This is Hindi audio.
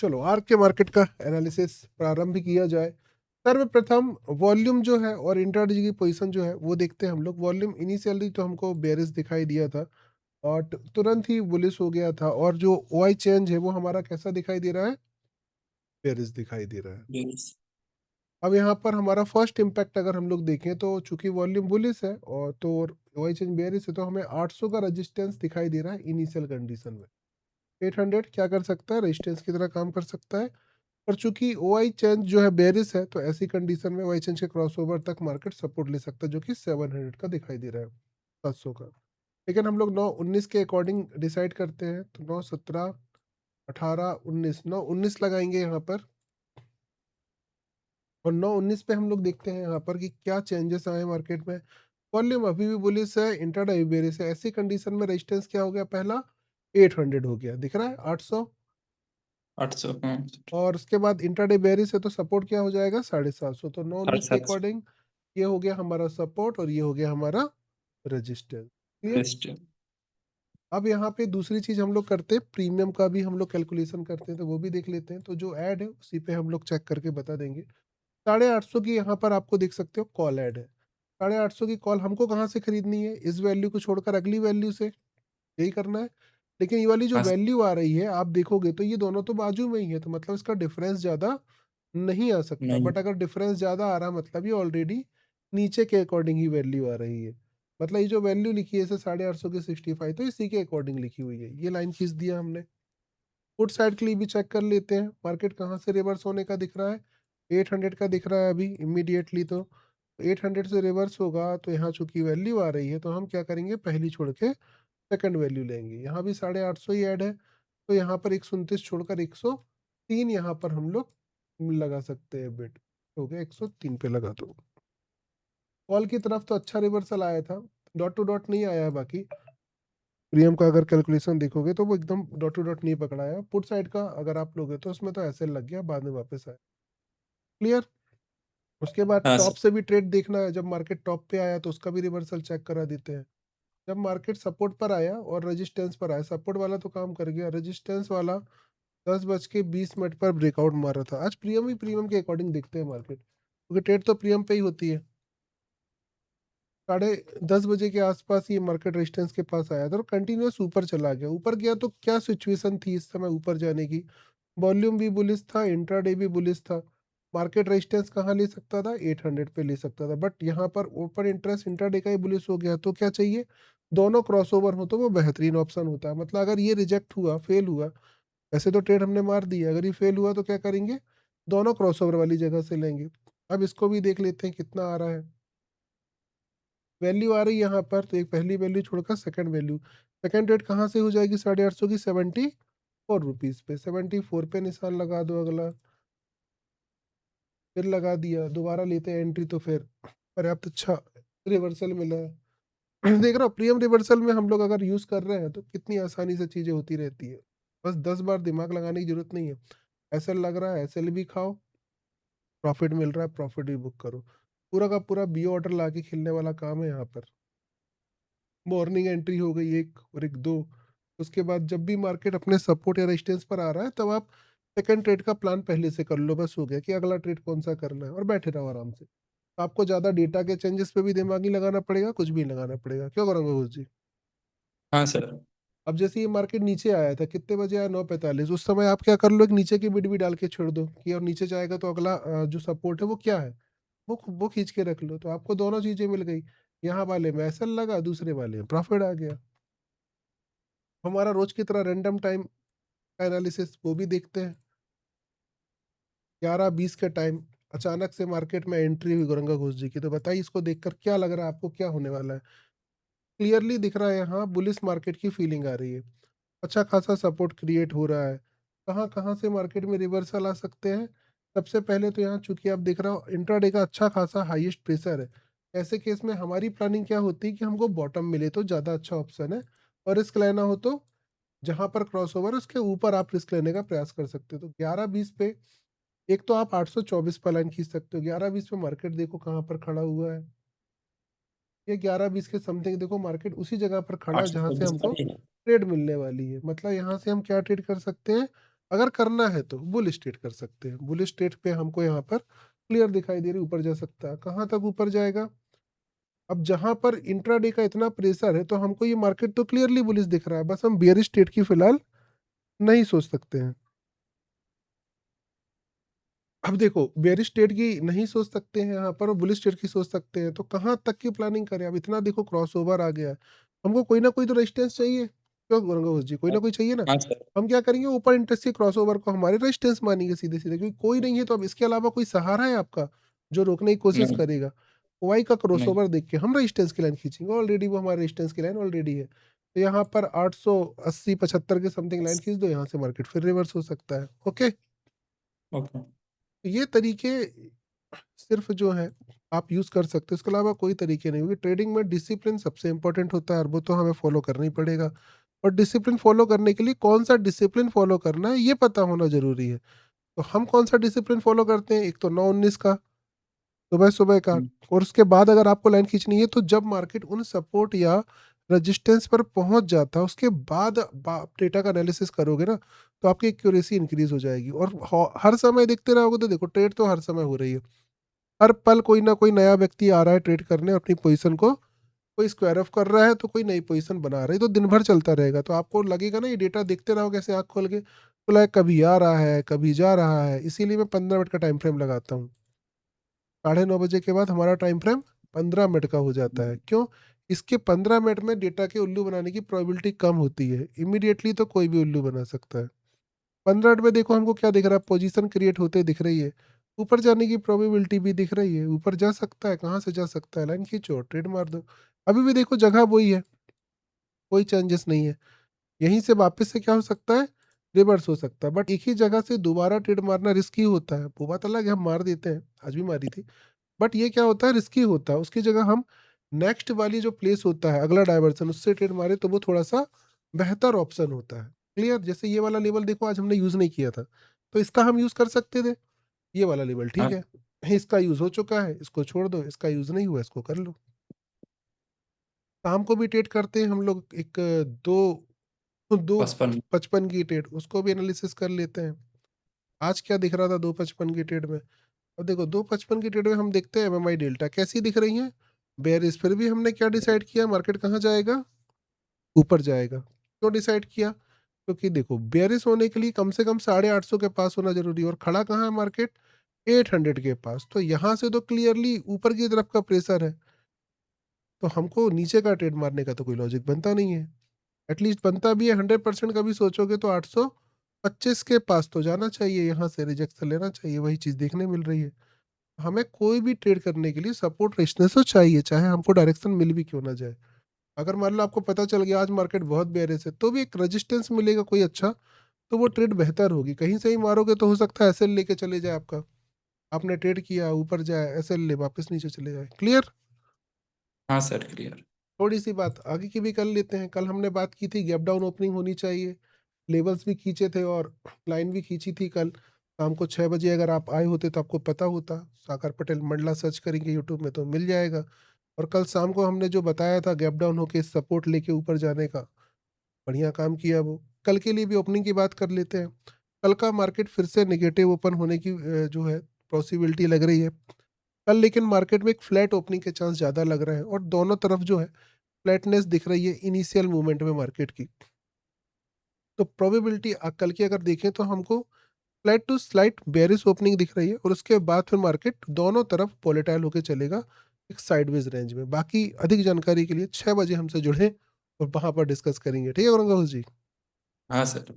चलो आर के मार्केट का एनालिसिस प्रारंभ किया जाए। सर्वप्रथम वॉल्यूम जो है और इंट्राडे की पोजीशन जो है वो देखते हैं हम लोग। वॉल्यूम इनिशियली तो हमको बेरिश दिखाई दिया था और तुरंत ही बुलिश हो गया था, और जो ओआई चेंज है वो हमारा कैसा दिखाई दे रहा है? बेरिश दिखाई दे रहा है। यस। अब यहाँ पर हमारा फर्स्ट इम्पैक्ट अगर हम लोग देखें तो चूंकि वॉल्यूम बुलिश है और तो ओआई चेंज बेरिश है, तो हमें 800 का रेजिस्टेंस दिखाई दे रहा है इनिशियल कंडीशन में। 800 क्या कर सकता है? रेजिस्टेंस की तरह काम कर सकता है। और चूंकि ओआई चेंज जो है बेरिस है, तो ऐसी कंडीशन में ओआई चेंज के क्रॉसओवर तक मार्केट सपोर्ट ले सकता है, जो कि 700 का दिखाई दे रहा है, 700 का। लेकिन हम लोग 9-19 के अकॉर्डिंग डिसाइड करते हैं, तो 9-17-18-19, 9-19 लगाएंगे यहाँ पर। और 9-19 पे हम लोग देखते हैं यहाँ पर कि क्या चेंजेस आए मार्केट में। वॉल्यूम अभी भी बुलिश है, इंट्राडे अभी बेरिस है। ऐसी कंडीशन में रेजिस्टेंस क्या हो गया? पहला 800 हो गया, दिख रहा है 800। 800। हाँ। और उसके बाद इंट्राडे बेरिस है, तो सपोर्ट क्या हो जाएगा? 750। तो 9-19 के 750। अकॉर्डिंग ये हो गया हमारा सपोर्ट और ये हो गया हमारा रेजिस्टेंस। क्लियर? रेस्ट। अब यहाँ पे दूसरी चीज हम लोग करते हैं, प्रीमियम का भी हम लोग कैलकुलेशन करते हैं, तो वो भी देख लेते हैं। तो जो ऐड है उसी पे हम लोग चेक करके बता देंगे। 850 की यहाँ पर आपको देख सकते हो कॉल ऐड है। 850 की कॉल हमको कहाँ से खरीदनी है? इस वैल्यू को छोड़कर अगली वैल्यू से, यही करना है। लेकिन ये वाली जो हाँ वैल्यू आ रही है आप देखोगे तो ये दोनों तो बाजू में ही है, तो मतलब इसका डिफरेंस ज्यादा नहीं आ सकता। नहीं। बट अगर डिफरेंस ज्यादा आ रहा मतलब ये ऑलरेडी नीचे के अकॉर्डिंग ही वैल्यू आ रही है। मतलब ये जो वैल्यू लिखी है इसे 850 की 65, तो इसी के अकॉर्डिंग लिखी हुई है। ये लाइन खींच दिया हमने। पुट साइड के लिए भी चेक कर लेते हैं, मार्केट कहाँ से रिवर्स होने का दिख रहा है? 800 का दिख रहा है अभी इमीडिएटली। तो 800 से रिवर्स होगा, तो यहाँ चूंकि वैल्यू आ रही है तो हम क्या करेंगे? पहली छोड़ के सेकंड वैल्यू लेंगे। यहाँ भी 850 ही ऐड है, तो यहाँ पर 129 छोड़कर 103 यहाँ पर हम लोग लगा सकते हैं बिट। हो गया 103 पे लगा दो। कॉल की तरफ तो अच्छा रिवर्सल आया था, डॉट टू डॉट नहीं आया है बाकी। प्रीमियम का अगर कैलकुलेशन देखोगे तो वो एकदम डॉट टू डॉट नहीं पकड़ाया। पुट साइड का अगर आप लोगे तो उसमें तो ऐसे लग गया, बाद में वापस आया। क्लियर? उसके बाद हाँ टॉप सर। से भी ट्रेड देखना है। जब मार्केट टॉप पे आया तो उसका भी रिवर्सल चेक करा देते हैं। जब मार्केट सपोर्ट पर आया और रेजिस्टेंस पर आया, सपोर्ट वाला तो काम कर गया, रेजिस्टेंस वाला 10:20 पर ब्रेकआउट मारा था। आज प्रीमियम ही प्रीमियम के अकॉर्डिंग देखते हैं मार्केट, क्योंकि ट्रेड तो प्रीमियम पे ही होती है। 10:30 के आसपास ये मार्केट रेजिस्टेंस के पास आया था और कंटिन्यूस ऊपर चला गया। ऊपर गया तो क्या सिचुएशन थी इस समय ऊपर जाने की? वॉल्यूम भी बुलिश था, इंट्राडे भी बुलिश था। मार्केट रेजिस्टेंस कहाँ ले सकता था? 800 पे ले सकता था। बट यहाँ पर ओपन इंटरेस्ट इंट्राडे का ही बुलिश हो गया, तो क्या चाहिए? दोनों क्रॉसओवर हो तो वो बेहतरीन ऑप्शन होता है। मतलब अगर ये रिजेक्ट हुआ, फेल हुआ, वैसे तो ट्रेड हमने मार दिया, अगर ये फेल हुआ तो क्या करेंगे? दोनों क्रॉसओवर वाली जगह से लेंगे। अब इसको भी देख लेते हैं कितना आ रहा है। वैल्यू आ रही है यहाँ पर, तो एक पहली वैल्यू छोड़कर सेकंड वैल्यू। सेकंड रेट कहाँ से हो जाएगी? 850 की 74 रुपीज पे। 74 पे निशान लगा दो अगला। फिर लगा दिया, दोबारा लेते हैं एंट्री, तो फिर पर्याप्त अच्छा रिवर्सल मिला है। देख रहा हूँ प्रीमियम रिवर्सल में हम लोग अगर यूज कर रहे हैं तो कितनी आसानी से चीजें होती रहती है। बस 10 बार दिमाग लगाने की जरूरत नहीं है। एसएल लग रहा है, एसएल भी खाओ, प्रॉफिट मिल रहा है, प्रॉफिट भी बुक करो। पूरा का पूरा बी ऑर्डर ला के खेलने वाला काम है यहाँ पर। मॉर्निंग एंट्री हो गई एक और एक दो। उसके बाद जब भी मार्केट अपने सपोर्ट या रेजिस्टेंस पर आ रहा है तब आप सेकंड ट्रेड का प्लान पहले से कर लो। बस हो गया कि अगला ट्रेड कौन सा करना है, और बैठे रहो आराम से। आपको ज्यादा डेटा के चेंजेस पे भी दिमाग नहीं लगाना पड़ेगा, कुछ भी नहीं लगाना पड़ेगा। क्यों करोगे घोष जी? हाँ सर। अब जैसे ये मार्केट नीचे आया था, कितने बजे आया? 9:45। उस समय आप क्या कर लो, एक नीचे की बिड भी डाल के छोड़ दो कि और नीचे जाएगा तो अगला जो सपोर्ट है वो क्या है, वो खींच के रख लो, तो आपको दोनों चीजें मिल गई। यहाँ वाले में ऐसा लगा, दूसरे वाले में प्रॉफिट आ गया। हमारा रोज की तरह रैंडम टाइम का एनालिसिस वो भी देखते हैं। 11:20 के टाइम अचानक से मार्केट में एंट्री हुई गौरंगा घोष जी की, तो बताइए इसको देखकर क्या लग रहा है आपको, क्या होने वाला है? क्लियरली दिख रहा है यहाँ बुलिश मार्केट की फीलिंग आ रही है। अच्छा खासा सपोर्ट क्रिएट हो रहा है। कहाँ कहाँ से मार्केट में रिवर्सल आ सकते हैं? सबसे पहले तो यहाँ चूंकि आप देख रहा हो इंट्राडे का अच्छा खासा हाईएस्ट प्रेशर है। ऐसे केस में हमारी प्लानिंग क्या होती है कि हमको बॉटम मिले तो ज़्यादा अच्छा ऑप्शन है, और रिस्क लेना हो तो जहां पर क्रॉसओवर उसके ऊपर आप रिस्क लेने का प्रयास कर सकते हो। तो 11:20 पे एक तो आप 824 पर लाइन खींच सकते हो। 11:20 पे मार्केट देखो कहाँ पर खड़ा हुआ है। ये 11:20 के समथिंग देखो मार्केट उसी जगह पर खड़ा है आठ सौ जहां से चौबीस हमको का भी है। ट्रेड मिलने वाली है। मतलब यहाँ से हम क्या ट्रेड कर सकते हैं? अगर करना है तो बुल स्टेट कर सकते हैं। बुल स्टेट पे हमको यहाँ पर क्लियर दिखाई दे रही है, ऊपर जा सकता है। कहाँ तक ऊपर जाएगा? अब जहां पर इंट्राडे का इतना प्रेशर है तो हमको ये मार्केट तो क्लियरली बुलिश दिख रहा है, बस हम बियरिश स्टेट की फिलहाल नहीं सोच सकते हैं। अब देखो बेयरिश स्टेट की नहीं सोच सकते हैं यहाँ पर और बुलिश स्टेट की सोच सकते हैं, तो कहाँ तक की प्लानिंग करें? अब इतना देखो क्रॉसओवर आ गया है, हमको कोई ना कोई तो रेजिस्टेंस चाहिए, क्यों गंगोज जी, कोई ना कोई चाहिए ना। हाँ सर। हम क्या करेंगे? ऊपर इंटरेस्ट के क्रॉसओवर को हमारे रेजिस्टेंस मानेंगे सीधे सीधे, क्योंकि कोई नहीं है तो अब इसके अलावा कोई सहारा है आपका जो रोकने की कोशिश नहीं। करेगा? वाई का नहीं। क्रॉसओवर देख के हम रेजिस्टेंस की लाइन खींचेंगे, ऑलरेडी वो हमारे रेजिस्टेंस की लाइन ऑलरेडी है। तो यहाँ पर 880-75 के समथिंग लाइन खींच दो, यहाँ से मार्केट फिर रिवर्स हो सकता है। Okay, okay. तो ये तरीके सिर्फ जो है आप यूज कर सकते हो, इसके अलावा कोई तरीके नहीं, क्योंकि ट्रेडिंग में डिसिप्लिन सबसे इंपॉर्टेंट होता है और वो तो हमें फॉलो करना ही पड़ेगा। और डिसिप्लिन फॉलो करने के लिए कौन सा डिसिप्लिन फॉलो करना है ये पता होना जरूरी है। तो हम कौन सा डिसिप्लिन फॉलो करते हैं? एक तो 9-19 का, सुबह सुबह का। हम्म। और उसके बाद अगर आपको लाइन खींचनी है तो जब मार्केट उन सपोर्ट या रेजिस्टेंस पर पहुंच जाता है उसके बाद डेटा का एनालिसिस करोगे ना, तो आपकी एक्यूरेसी इंक्रीज हो जाएगी। और हर समय देखते रहोगे तो देखो ट्रेड तो हर समय हो रही है, हर पल कोई ना कोई नया व्यक्ति आ रहा है ट्रेड करने अपनी पोजीशन को, कोई स्क्वायर ऑफ कर रहा है तो कोई नई पोजीशन बना रहा है, तो दिन भर चलता रहेगा। तो आपको लगेगा ना ये डेटा देखते रहो कैसे आँख खोल के, तो लाइक कभी आ रहा है कभी जा रहा है, इसीलिए मैं 15 मिनट का टाइम फ्रेम लगाता हूँ। 9:30 बजे के बाद हमारा टाइम फ्रेम 15 मिनट का हो जाता है। क्यों? इसके 15 मिनट में डेटा के उल्लू बनाने की प्रोबेबिलिटी कम होती है, इमीडिएटली तो कोई भी उल्लू बना सकता है। 15 मिनट में देखो हमको क्या दिख रहा है? पोजीशन क्रिएट होते दिख रही है, ऊपर जाने की प्रोबेबिलिटी भी दिख रही है, ऊपर जा सकता है, कहाँ से जा सकता है? लाइन खींचो, ट्रेड मार दो। अभी भी देखो जगह वही है, कोई चेंजेस नहीं है। यहीं से वापस से क्या हो सकता है? रिवर्स हो सकता है, बट एक ही जगह से दोबारा ट्रेड मारना रिस्की होता है। वो बात अलग है, हम मार देते हैं, आज भी मारी थी। बट ये क्या होता है? रिस्की होता है। उसकी जगह हम नेक्स्ट वाली जो प्लेस होता है अगला डायवर्सन, उससे ट्रेड मारे तो वो थोड़ा सा बेहतर ऑप्शन होता है। क्लियर? जैसे ये वाला लेवल देखो आज हमने यूज नहीं किया था, तो इसका हम यूज कर सकते थे। ये वाला लेवल ठीक हाँ। है, इसका यूज हो चुका है, इसको छोड़ दो। इसका यूज नहीं हुआ, इसको कर लो। शाम को भी ट्रेड करते हैं हम लोग, एक दो दो 55। 55 की ट्रेड, उसको भी एनालिसिस कर लेते हैं। आज क्या दिख रहा था 255 की ट्रेड में? अब देखो 255 की ट्रेड में हम देखते हैं एमएमआई डेल्टा कैसी दिख रही है, बेयरिश। फिर भी हमने क्या डिसाइड किया? मार्केट कहाँ जाएगा? ऊपर जाएगा। क्यों डिसाइड किया? क्योंकि देखो बेयरिश होने के लिए कम से कम 850 के पास होना जरूरी है, और खड़ा कहाँ है मार्केट? 800 के पास। तो यहाँ से तो क्लियरली ऊपर की तरफ का प्रेशर है, तो हमको नीचे का ट्रेड मारने का तो कोई लॉजिक बनता नहीं है। एटलीस्ट बनता भी है 100% का भी सोचोगे तो 825 के पास तो जाना चाहिए, यहाँ से रिजेक्शन लेना चाहिए, वही चीज़ देखने मिल रही है। हमें कोई भी ट्रेड करने के लिए सपोर्ट रेजिस्टेंस तो चाहिए, चाहे हमको डायरेक्शन मिल भी क्यों ना जाए। अगर मान लो आपको पता चल गया आज मार्केट बहुत बेयरिश है, तो भी एक रेजिस्टेंस मिलेगा कोई अच्छा, तो वो ट्रेड बेहतर होगी। कहीं से ही मारोगे तो हो सकता है एसएल लेके चले जाए आपका, आपने ट्रेड किया ऊपर जाए, एसएल ले वापस नीचे चले जाए। क्लियर? हाँ सर, क्लियर। थोड़ी सी बात आगे की भी कर लेते हैं। कल हमने बात की थी गैप डाउन ओपनिंग होनी चाहिए, लेवल्स भी खींचे थे और लाइन भी खींची थी। कल शाम को 6 बजे अगर आप आए होते तो आपको पता होता, सागर पटेल मंडला सर्च करेंगे यूट्यूब में तो मिल जाएगा। और कल शाम को हमने जो बताया था गैप डाउन होके सपोर्ट लेके ऊपर जाने का, बढ़िया काम किया वो। कल के लिए भी ओपनिंग की बात कर लेते हैं। कल का मार्केट फिर से नेगेटिव ओपन होने की जो है पॉसिबिलिटी लग रही है कल, लेकिन मार्केट में एक फ्लैट ओपनिंग के चांस ज़्यादा लग रहे हैं और दोनों तरफ जो है फ्लैटनेस दिख रही है इनिशियल मूवमेंट में मार्केट की। तो प्रोबेबिलिटी कल की अगर देखें तो हमको flat to slight bearish opening दिख रही है, और उसके बाद फिर मार्केट दोनों तरफ वोलेटाइल होकर चलेगा एक साइडवेज रेंज में। बाकी अधिक जानकारी के लिए 6 बजे हमसे जुड़े और वहां पर डिस्कस करेंगे। ठीक है औरंगाबाद जी? हाँ सर।